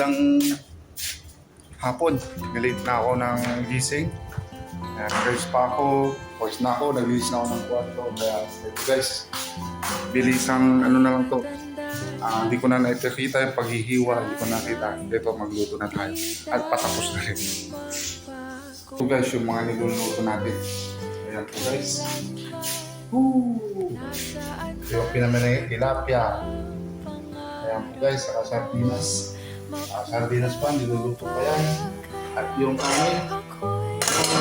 ng hapon. Late na ako ng gising. Nag-rest pa ako. Pause na ako. Nag-release na ako ng kwarto. Kaya ito guys, bilisang ano na lang to. Hindi ko na nakikita yung paghihiwa. Hindi ko nakita. Ito, magluto na tayo. At patapos na rin. Ito guys, yung mga niluluto natin. Ayan po guys. Woo! Yung pinamanay, tilapia. Ayan po guys, saka sardinas. Sardinas pa, niluluto pa yan. At yung kanin.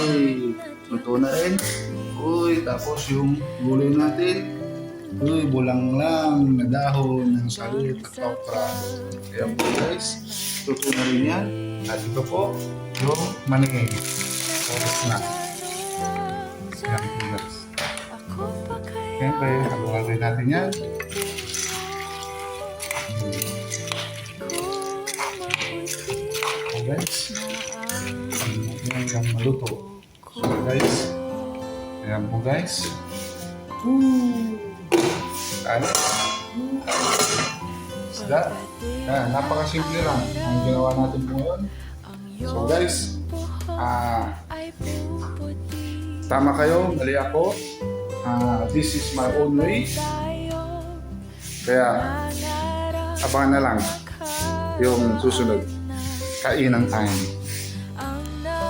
Uy, luto na rin. Uy, tapos yung gulay natin. Uy, bulang lang na dahon ng saluyot at okra. Ayan po guys, luto na rin yan. At ito po, yung maning. Tapos na. Ayan po guys. Siyempre, haluan rin natin yan. Okay guys. Ayan yung maluto. So guys, ayan po guys. Ano? Isda. Napakasimple lang ang ginawa natin po ngayon. So guys, tama kayo, mali ako. This is my own way. Kaya abangan na lang yung susunod kainang time.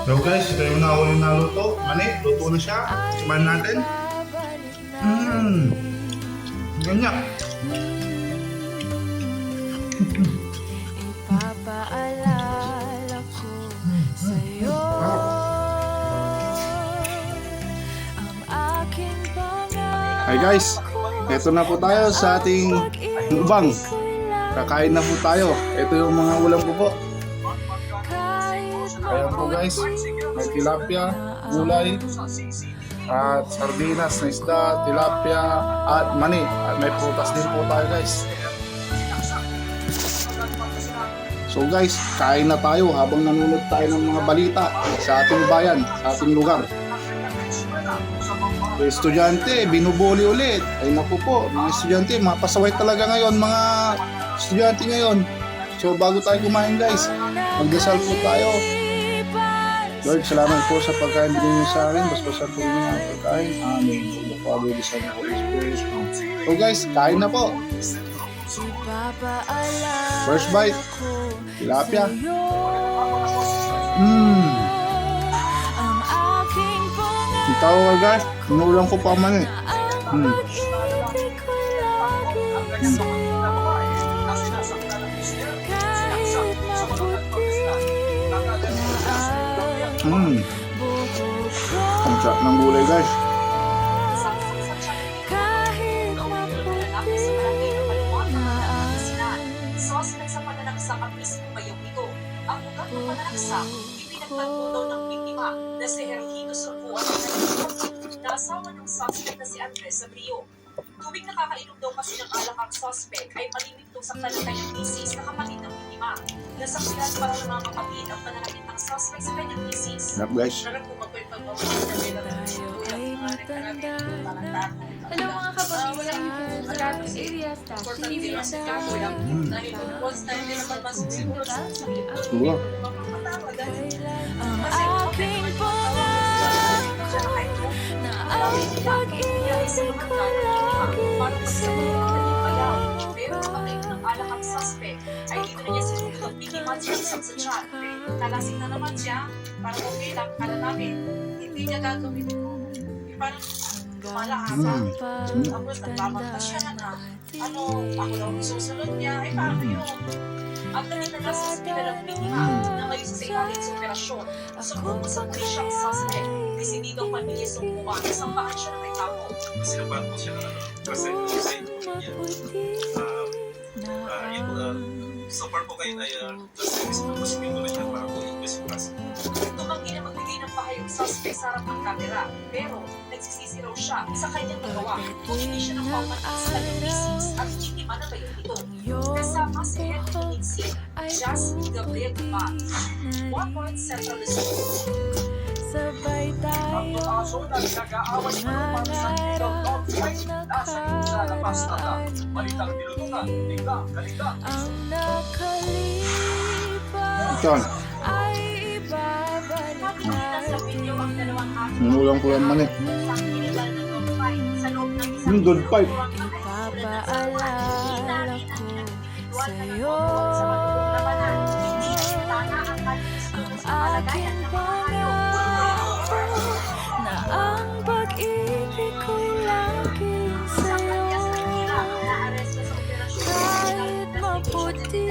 So guys, ito yung nahuling naluto. Mani, luto na siya. Siman natin. Ganyan. Ipapaalala ko sa'yo ang aking pangarap. Hi guys, eto na po tayo sa ating mukbang. Kakain na po tayo. Ito yung mga ulam ko po. Ayan po guys, may tilapia, gulay, at sardinas na isda, tilapia, at mani. At may prutas din po tayo guys. So guys, kain na tayo habang nanonood tayo ng mga balita sa ating bayan, sa ating lugar. Estudyante, binubuli ulit. Ay naku po, mga estudyante, mapasaway talaga ngayon, mga estudyante ngayon. So bago tayo kumain guys, magdasal po tayo. Lord, salamat po sa pagkain binigay niyo sa akin. Basbasan po rin ang pagkain. Amen. The Father, the Son, and the Holy Spirit. So guys, kain na po. First bite, tilapia. Ikaw guys, inulang ko pa man eh. Ang sarap ng gulay guys. Suspect sa pananaksak ang mismo ngayong ito. Ang lugar ng pananaksak, ipinagtanto daw ng biktima na si Hergino Sorbuan na asawa ng suspect na si Andres Sabrio. Tuwing nakakainom daw kasi ng alak ang suspect ay malimit itong saktan ng kanyang misis na kapatid ng biktima. Nasaksihan para ng mga kapatid ang pananakit ng suspect sa kanyang misis. Sarap guys. Hello mga kapatid, wala niyo po sa Rapid Area Staff. Hindi na sa Diba? Ang aking pangarap na ang pag-iisip ko lagi sa'yo. Pero kapag ng alak ang suspect, ay dito na niya sinunod ang biktima at sinasag sa tiyan. Nalasing na naman siya, parang okay lang, kala namin, hindi niya gagawin ito. Parang lumalaasa. Tapos nagpapagta siya na, ako daw ang susunod niya, ay paano yun? Ang naging sa pinalang biktima na ngayon sa ilalim sa operasyon, subuko sa pulisyang suspect, desidido ang pamilya sumbukan, isang bakit siya na may kapo. Sinabat mo siya na kasi niya. So far po kayo ay kasi posibleng naman niya para po i-discuss. Tumanggi na magbigay ng pahayag suspect sa harap ng kamera, pero nagsisisi raw siya sa kanyang nagawa kung hindi siya nagpapatid sa kanyang misis at biktima na kayo ito. Kasama si Henry Lindsay, Jasmine Gabriel Dumas, One Point Central Luzon. Sabay tayo nag-aaway pa sa ilaw ng flight nasa sa labas na balitang nilutungan, tingga, kalita. ang nakalipas. Saan? ay ibabalik Nakikita sa video ang natin. dalawang aso. Nulang ko lang manik. Isang illegal na dog fight sa loob ng isang Yung dog fight. Ipapaalala ko sa'yo ang aking pangako na ang pag-ibig ko'y laging sa'yo. Kahit maputi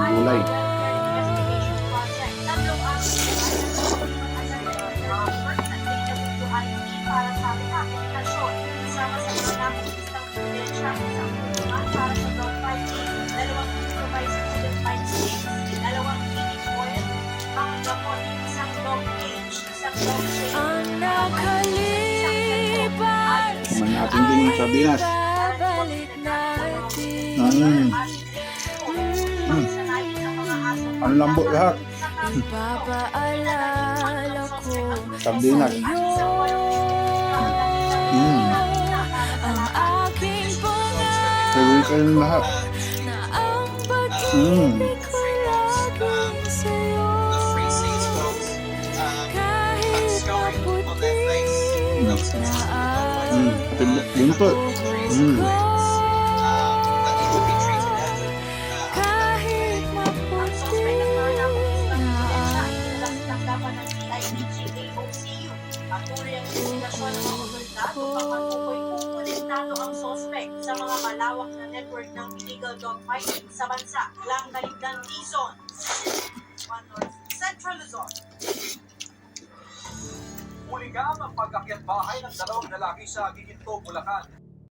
Gulay. Para sa aming aplikasyon, kasama sa isang listang ebidensya ng isang tulungan para sa dog fighting, 2 supervised student fight sticks, 2 heating oil, ang gamot, isang dog cage, isang dog chain, ang nakalipas Man natin din yung sardinas. babalik natin. Ang lambot lahat. Ipapaalala ko Sardinas. ang aking pangako Sabi kayo lahat. na ang pag-ibig ko'y laging sa'yo. The free says folks, Kahit scouring on maputi Netflix, na Buntot. that you will be treated as kahit maputi Patuloy ang investigasyon ng mga otoridad upang matukoy kung konektado ang sospek sa mga malawak na network ng illegal dog fighting sa bansa. Langgaligdan, Quezon. One North, Central Luzon. Huligang ang pag-akyat bahay ng 2 lalaki sa Giginto, Bulacan.